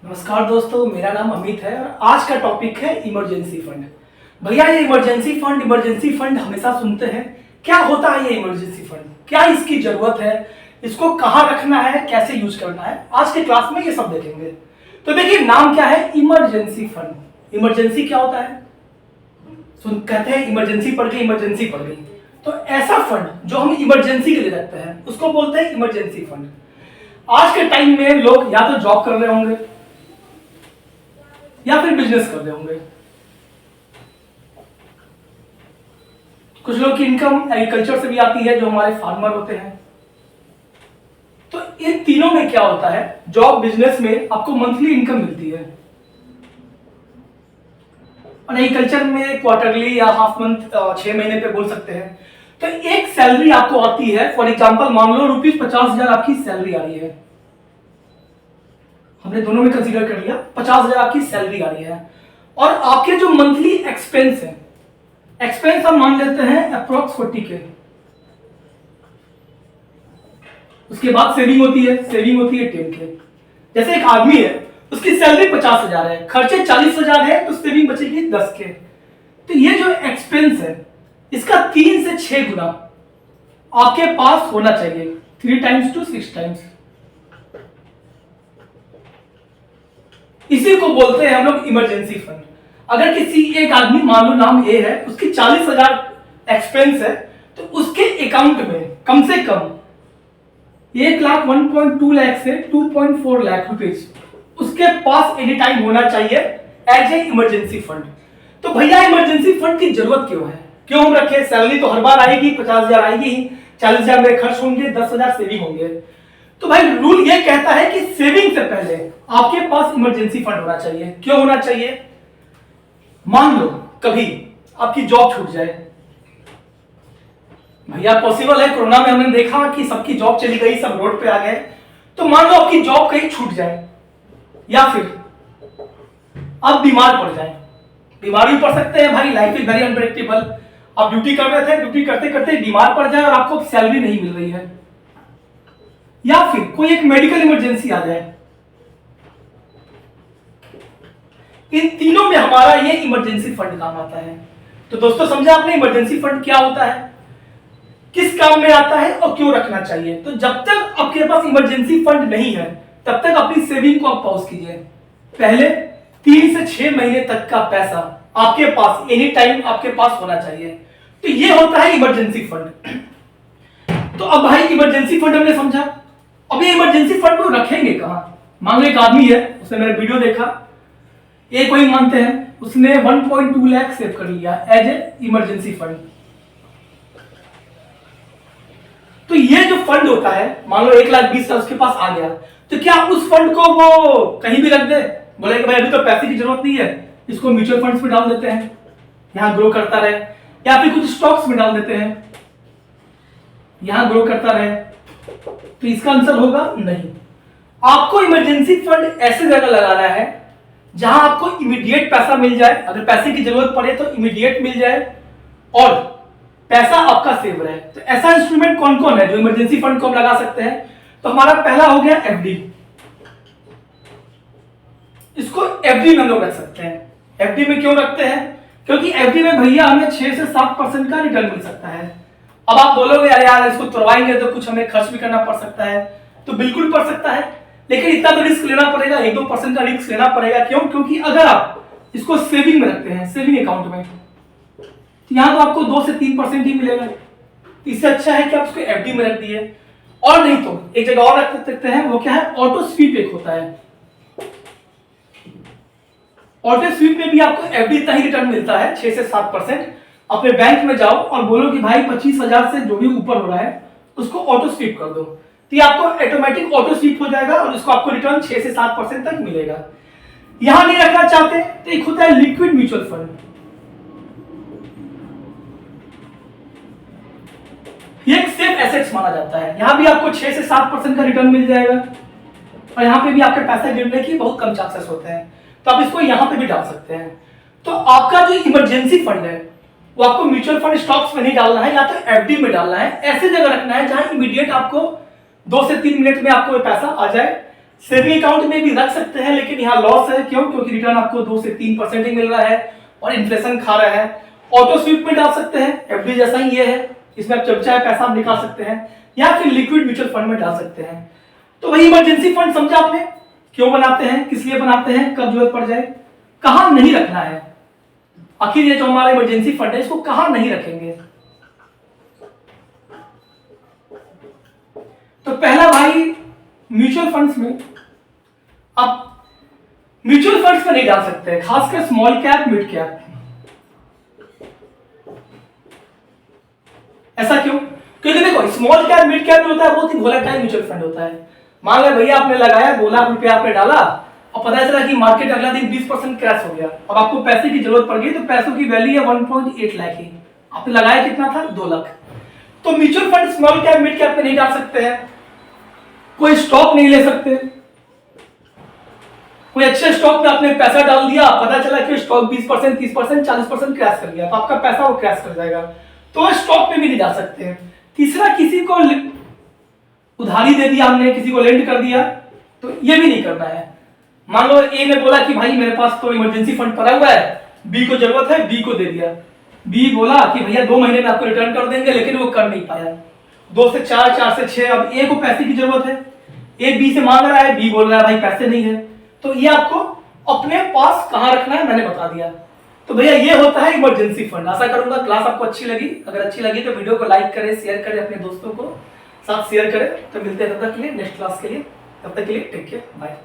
नमस्कार दोस्तों, मेरा नाम अमित है और आज का टॉपिक है इमरजेंसी फंड। भैया ये इमरजेंसी फंड हमेशा सुनते हैं। क्या होता है ये इमरजेंसी फंड, क्या इसकी जरूरत है, इसको कहाँ रखना है, कैसे यूज करना है, आज के क्लास में ये सब देखेंगे। तो देखिए नाम क्या है, इमरजेंसी फंड। इमरजेंसी क्या होता है, सुन कहते हैं इमरजेंसी पड़ गई, इमरजेंसी पड़ गई। तो ऐसा फंड जो हम इमरजेंसी के लिए रखते हैं उसको बोलते हैं इमरजेंसी फंड। आज के टाइम में लोग या तो जॉब कर रहे होंगे या फिर बिजनेस कर रहे होंगे। कुछ लोग की इनकम एग्रीकल्चर से भी आती है, जो हमारे फार्मर होते हैं। तो इन तीनों में क्या होता है, जॉब बिजनेस में आपको मंथली इनकम मिलती है और एग्रीकल्चर में क्वार्टरली या हाफ मंथ 6 महीने पे बोल सकते हैं। तो एक सैलरी आपको आती है, फॉर एग्जांपल मान लो ₹50,000 आपकी सैलरी आ रही है। हमने दोनों में कंसीडर कर लिया, 50,000 आपकी सैलरी आ रही है और आपके जो मंथली एक्सपेंस है, एक्सपेंस हम मान लेते हैं अप्रोक्स 40K। उसके बाद सेविंग होती है 10K। जैसे एक आदमी है, उसकी सैलरी 50,000 है, खर्चे 40,000 है, तो सेविंग बचेगी 10K। तो ये जो एक्सपेंस है इसका 3 से 6 गुना आपके पास होना चाहिए, 3 टाइम्स टू 6 टाइम्स। इसी को बोलते हैं हम लोग इमरजेंसी फंड। अगर किसी एक आदमी, मान लो नाम ए है, उसकी 40,000 एक्सपेंस है, तो उसके अकाउंट में कम से कम 1,00,000 1.2 लाख से 2.4 लाख रुपीज उसके पास एनी टाइम होना चाहिए एज ए इमरजेंसी फंड। तो भैया इमरजेंसी फंड की जरूरत क्यों है, क्यों हम रखे? सैलरी तो हर बार आएगी, 50,000 आएगी ही, 40,000 मेरे खर्च होंगे, 10,000 सेविंग होंगे। तो भाई रूल ये कहता है कि सेविंग से पहले आपके पास इमरजेंसी फंड होना चाहिए। क्यों होना चाहिए? मान लो कभी आपकी जॉब छूट जाए, भैया पॉसिबल है, कोरोना में हमने देखा कि सबकी जॉब चली गई, सब रोड पे आ गए। तो मान लो आपकी जॉब कहीं छूट जाए या फिर आप बीमार पड़ जाए। बीमार भी पड़ सकते हैं भाई, लाइफ इज वेरी अनप्रेडिक्टेबल। आप ड्यूटी कर रहे थे, ड्यूटी करते करते बीमार पड़ जाए और आपको सैलरी नहीं मिल रही है, या फिर कोई एक मेडिकल इमरजेंसी आ जाए। इन तीनों में हमारा ये इमरजेंसी फंड काम आता है। तो दोस्तों समझा आपने इमरजेंसी फंड क्या होता है, किस काम में आता है और क्यों रखना चाहिए। तो जब तक आपके पास इमरजेंसी फंड नहीं है तब तक अपनी सेविंग को आप पॉज कीजिए। पहले 3 से 6 महीने तक का पैसा आपके पास एनी टाइम आपके पास होना चाहिए। तो ये होता है इमरजेंसी फंड। तो अब भाई इमरजेंसी फंड हमने समझा, अब ये इमरजेंसी फंड को रखेंगे कहां? मान लो एक आदमी है, उसने मेरा वीडियो देखा, ये कोई मानते हैं उसने 1.2 लाख सेव कर लिया एज ए इमरजेंसी फंड। तो ये जो फंड होता है, मान लो 1,20,000 उसके पास आ गया, तो क्या उस फंड को वो कहीं भी रख दे? बोले कि भाई अभी तो पैसे की जरूरत नहीं है, इसको म्यूचुअल फंड्स में डाल देते हैं, यहां ग्रो करता रहे, या फिर कुछ स्टॉक्स में डाल देते हैं, यहां ग्रो करता रहे। तो इसका आंसर होगा नहीं। आपको इमरजेंसी फंड ऐसे जगह लगाना है जहां आपको इमीडिएट पैसा मिल जाए, अगर पैसे की जरूरत पड़े तो इमीडिएट मिल जाए और पैसा आपका सेव रहे। तो ऐसा इंस्ट्रूमेंट कौन कौन है जो इमरजेंसी फंड को हम लगा सकते हैं? तो हमारा पहला हो गया एफडी। इसको एफडी में हम लोग रख सकते हैं। एफडी में क्यों रखते हैं? क्योंकि एफडी में भैया हमें 6 से 7% का रिटर्न मिल सकता है। अब आप बोलोगे अरे यार इसको तोड़वाएंगे तो कुछ हमें खर्च भी करना पड़ सकता है, तो बिल्कुल पड़ सकता है, लेकिन इतना तो रिस्क लेना पड़ेगा, 1-2% का रिस्क लेना पड़ेगा। क्यों? क्योंकि अगर आप इसको सेविंग में रखते हैं, सेविंग अकाउंट में, तो यहां तो आपको 2 से 3% ही मिलेगा। इससे अच्छा है कि आप इसको एफडी में रख दिए। और नहीं तो एक जगह और रख सकते हैं, वो क्या है, ऑटो स्वीप एक होता है। ऑटो स्वीप में भी आपको एफडी इतना ही रिटर्न मिलता है, 6 से 7%। अपने बैंक में जाओ और बोलो कि भाई 25,000 से जो भी ऊपर हो रहा है उसको ऑटो स्वीप कर दो, तो ये आपको ऑटोमेटिक ऑटो स्वीप हो जाएगा और इसको आपको रिटर्न 6 से 7% तक मिलेगा। यहां नहीं रखना चाहते तो एक होता है लिक्विड म्यूचुअल फंड। ये एक सेफ एसेट्स माना जाता है, यहां भी आपको 6 से 7% का रिटर्न मिल जाएगा और यहां पे भी आपके पैसे गिरने की बहुत कम चांसेस होते हैं, तो आप इसको यहां पे भी डाल सकते हैं। तो आपका जो इमरजेंसी फंड है वो आपको म्यूचुअल फंड स्टॉक्स में नहीं डालना है, या तो एफडी में डालना है। ऐसे जगह रखना है जहां इमीडिएट आपको 2 से 3 मिनट में आपको पैसा आ जाए, सेविंग अकाउंट में भी रख सकते हैं, लेकिन यहाँ लॉस है। क्यों? क्योंकि रिटर्न आपको 2 से 3% ही मिल रहा है और इन्फ्लेशन खा रहा है। ऑटो स्वीप में डाल सकते हैं, एफडी जैसा ही ये है, इसमें आप जब चाहे पैसा आप निकाल सकते हैं, या फिर लिक्विड म्यूचुअल फंड में डाल सकते हैं। तो वही इमरजेंसी फंड समझा आपने, क्यों बनाते हैं, किस लिए बनाते हैं, कब जरूरत पड़ जाए, कहां नहीं रखना है। आखिर ये जो हमारा इमरजेंसी फंड है इसको कहां नहीं रखेंगे। तो पहला भाई, म्यूचुअल फंड्स में आप म्यूचुअल फंड्स में नहीं डाल सकते, खासकर स्मॉल कैप मिड कैप। ऐसा क्यों? क्योंकि देखो स्मॉल कैप मिड कैप जो होता है बहुत ही वोलेटाइल म्यूचुअल फंड होता है। मान लो भैया आपने लगाया 2 लाख रुपया आपने डाला और पता चला कि मार्केट अगला दिन 20% क्रैश हो गया, अब आपको पैसे की जरूरत पड़ गई, तो पैसों की वैल्यू है 1.8 लाख ही, आपने लगाया कितना था 2 लाख। तो mutual fund small cap mid cap में नहीं डाल सकते हैं, कोई स्टॉक नहीं ले सकते। कोई अच्छे स्टॉक में आपने पैसा डाल दिया, पता चला कि स्टॉक 20%, 30%, 40% क्रैश कर गया, तो आपका पैसा वो क्रैश कर जाएगा, तो स्टॉक में भी नहीं डाल सकते हैं। तीसरा, किसी को उधारी दे दिया हमने, किसी को लेंड कर दिया, तो ये भी नहीं करना है। मान लो ए ने बोला कि भाई मेरे पास तो इमरजेंसी फंड पड़ा हुआ है, बी को जरूरत है, बी को दे दिया, बी बोला कि भैया 2 महीने में आपको रिटर्न कर देंगे, लेकिन वो कर नहीं पाया। 2 से 4, 4 से 6, अब ए को पैसे की जरूरत है, ए बी से मांग रहा है, बी बोल रहा है भाई पैसे नहीं है, तो ये आपको अपने पास कहां रखना है मैंने बता दिया। तो भैया ये होता है इमरजेंसी फंड। आशा करूंगा क्लास आपको अच्छी लगी, अगर अच्छी लगी तो वीडियो को लाइक करें, शेयर करें, अपने दोस्तों को साथ शेयर करें। तो मिलते हैं तब तक के लिए नेक्स्ट क्लास के लिए, तब तक के लिए टेक केयर, बाय।